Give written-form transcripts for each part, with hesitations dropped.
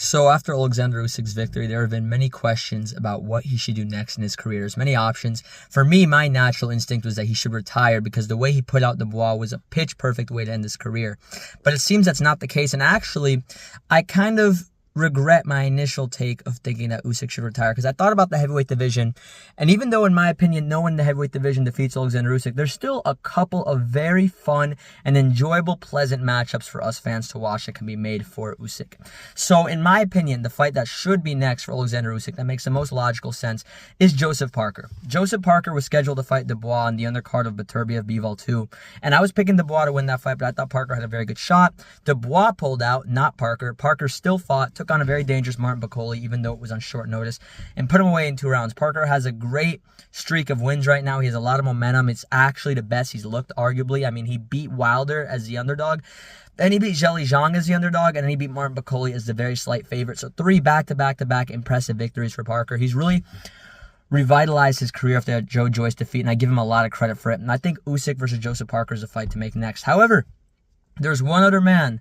So after Oleksandr Usyk's victory, there have been many questions about what he should do next in his career. There's many options. For me, my natural instinct was that he should retire because the way he put out Dubois was a pitch-perfect way to end his career. But it seems that's not the case, and actually, I kind of regret my initial take of thinking that Usyk should retire because I thought about the heavyweight division, and even though in my opinion no one in the heavyweight division defeats Oleksandr Usyk, there's still a couple of very fun and enjoyable, pleasant matchups for us fans to watch that can be made for Usyk. So in my opinion, the fight that should be next for Oleksandr Usyk that makes the most logical sense is Joseph Parker. Joseph Parker was scheduled to fight Dubois on the undercard of Beterbiev Bivol 2, and I was picking Dubois to win that fight, but I thought Parker had a very good shot. Dubois pulled out, not Parker. Parker still fought, took on a very dangerous Martin Okolie, even though it was on short notice, and put him away in 2 rounds. Parker has a great streak of wins right now. He has a lot of momentum. It's actually the best he's looked, arguably. I mean, he beat Wilder as the underdog, then he beat Zheli Zhang as the underdog, and then he beat Martin Okolie as the very slight favorite. So 3 back-to-back-to-back impressive victories for Parker. He's really revitalized his career after that Joe Joyce defeat, and I give him a lot of credit for it. And I think Usyk versus Joseph Parker is a fight to make next. However, there's one other man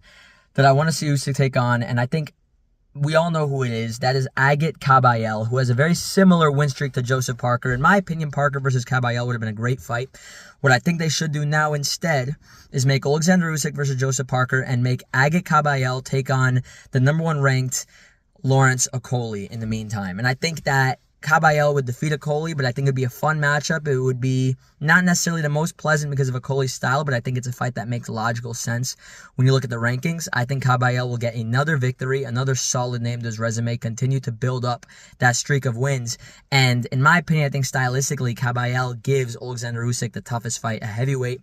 that I want to see Usyk take on, and I think we all know who it is. That is Agit Kabayel, who has a very similar win streak to Joseph Parker. In my opinion, Parker versus Kabayel would have been a great fight. What I think they should do now instead is make Oleksandr Usyk versus Joseph Parker and make Agit Kabayel take on the #1 ranked Lawrence Okolie in the meantime. And I think that Kabayel would defeat Okolie, but I think it would be a fun matchup. It would be not necessarily the most pleasant because of Okolie's style, but I think it's a fight that makes logical sense when you look at the rankings. I think Kabayel will get another victory, another solid name to his resume, continue to build up that streak of wins. And in my opinion, I think stylistically, Kabayel gives Oleksandr Usyk the toughest fight, a heavyweight.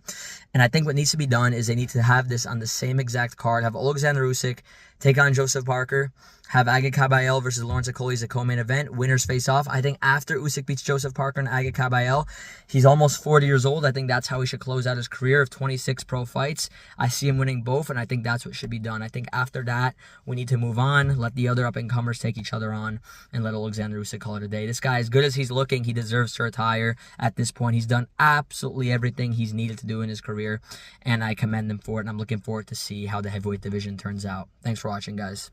And I think what needs to be done is they need to have this on the same exact card, have Oleksandr Usyk take on Joseph Parker, have Agit Kabayel versus Lawrence Okolie as a co-main event. Winners face off. I think after Usyk beats Joseph Parker and Agit Kabayel, he's almost 40 years old. I think that's how he should close out his career of 26 pro fights. I see him winning both, and I think that's what should be done. I think after that, we need to move on, let the other up-and-comers take each other on, and let Oleksandr Usyk call it a day. This guy, as good as he's looking, he deserves to retire at this point. He's done absolutely everything he's needed to do in his career, and I commend him for it, and I'm looking forward to see how the heavyweight division turns out. Thanks for watching, guys.